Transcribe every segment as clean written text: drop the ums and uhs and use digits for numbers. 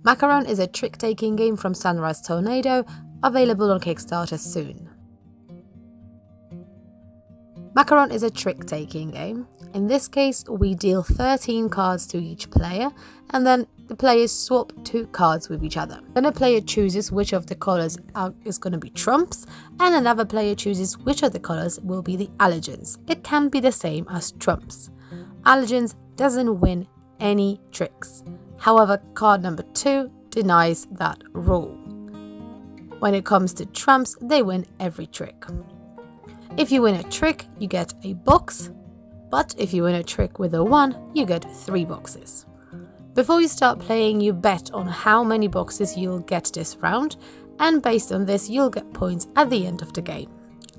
Macaron is a trick-taking game from Sunrise Tornado, available on Kickstarter soon. Macaron is a trick-taking game. In this case, we deal 13 cards to each player, and then the players swap 2 cards with each other. Then a player chooses which of the colors is going to be trumps, and another player chooses which of the colors will be the allegiance. It can be the same as trumps. Allegiance doesn't win any tricks. However, card number 2 denies that rule. When it comes to trumps, they win every trick. If you win a trick, you get a box, but if you win a trick with a 1, you get 3 boxes. Before you start playing, you bet on how many boxes you'll get this round, and based on this, you'll get points at the end of the game.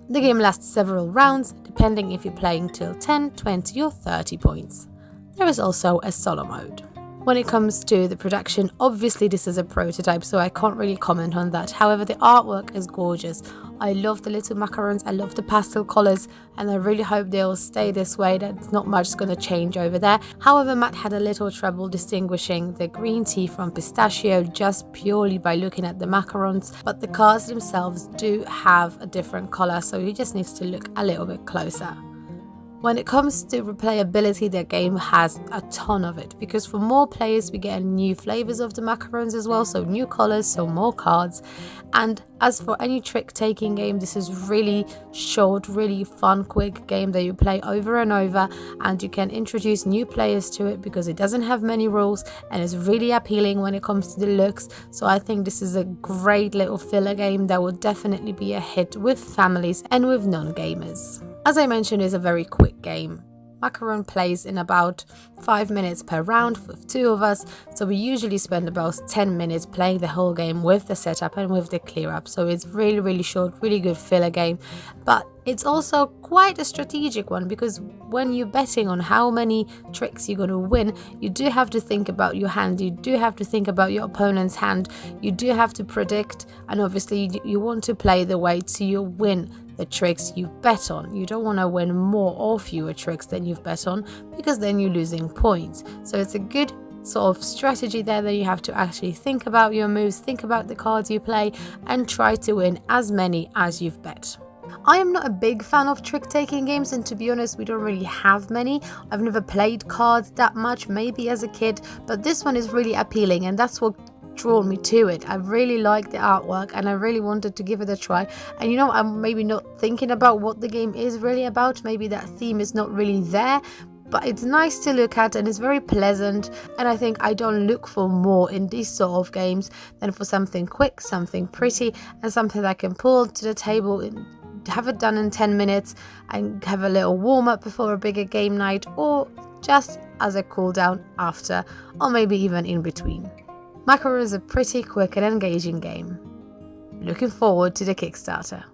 The game lasts several rounds, depending if you're playing till 10, 20 or 30 points. There is also a solo mode. When it comes to the production, obviously this is a prototype, so I can't really comment on that. However, the artwork is gorgeous. I love the little macarons, I love the pastel colours, and I really hope they'll stay this way. That's not much going to change over there. However, Matt had a little trouble distinguishing the green tea from pistachio just purely by looking at the macarons, but the cards themselves do have a different colour, so he just needs to look a little bit closer. When it comes to replayability, the game has a ton of it, because for more players we get new flavors of the macarons as well, so new colors, so more cards. And as for any trick-taking game, this is really short, really fun, quick game that you play over and over, and you can introduce new players to it because it doesn't have many rules and is really appealing when it comes to the looks. So I think this is a great little filler game that will definitely be a hit with families and with non-gamers. As I mentioned, it's a very quick game. Macaron plays in about 5 minutes per round with 2 of us, so we usually spend about 10 minutes playing the whole game with the setup and with the clear up. So it's really short, really good filler game, but it's also quite a strategic one, because when you're betting on how many tricks you're going to win, you do have to think about your hand, you do have to think about your opponent's hand, you do have to predict, and obviously you want to play the way to you win the tricks you've bet on. You don't want to win more or fewer tricks than you've bet on, because then you're losing points. So it's a good sort of strategy there that you have to actually think about your moves, think about the cards you play, and try to win as many as you've bet. I am not a big fan of trick-taking games, and to be honest, we don't really have many. I've never played cards that much, maybe as a kid, but this one is really appealing, and that's what drawn me to it. I really like the artwork and I really wanted to give it a try. And you know, I'm maybe not thinking about what the game is really about. Maybe that theme is not really there, but it's nice to look at and it's very pleasant. And I think I don't look for more in these sort of games than for something quick, something pretty, and something that I can pull to the table and have it done in 10 minutes and have a little warm up before a bigger game night, or just as a cool down after, or maybe even in between. Macaron is a pretty quick and engaging game. Looking forward to the Kickstarter.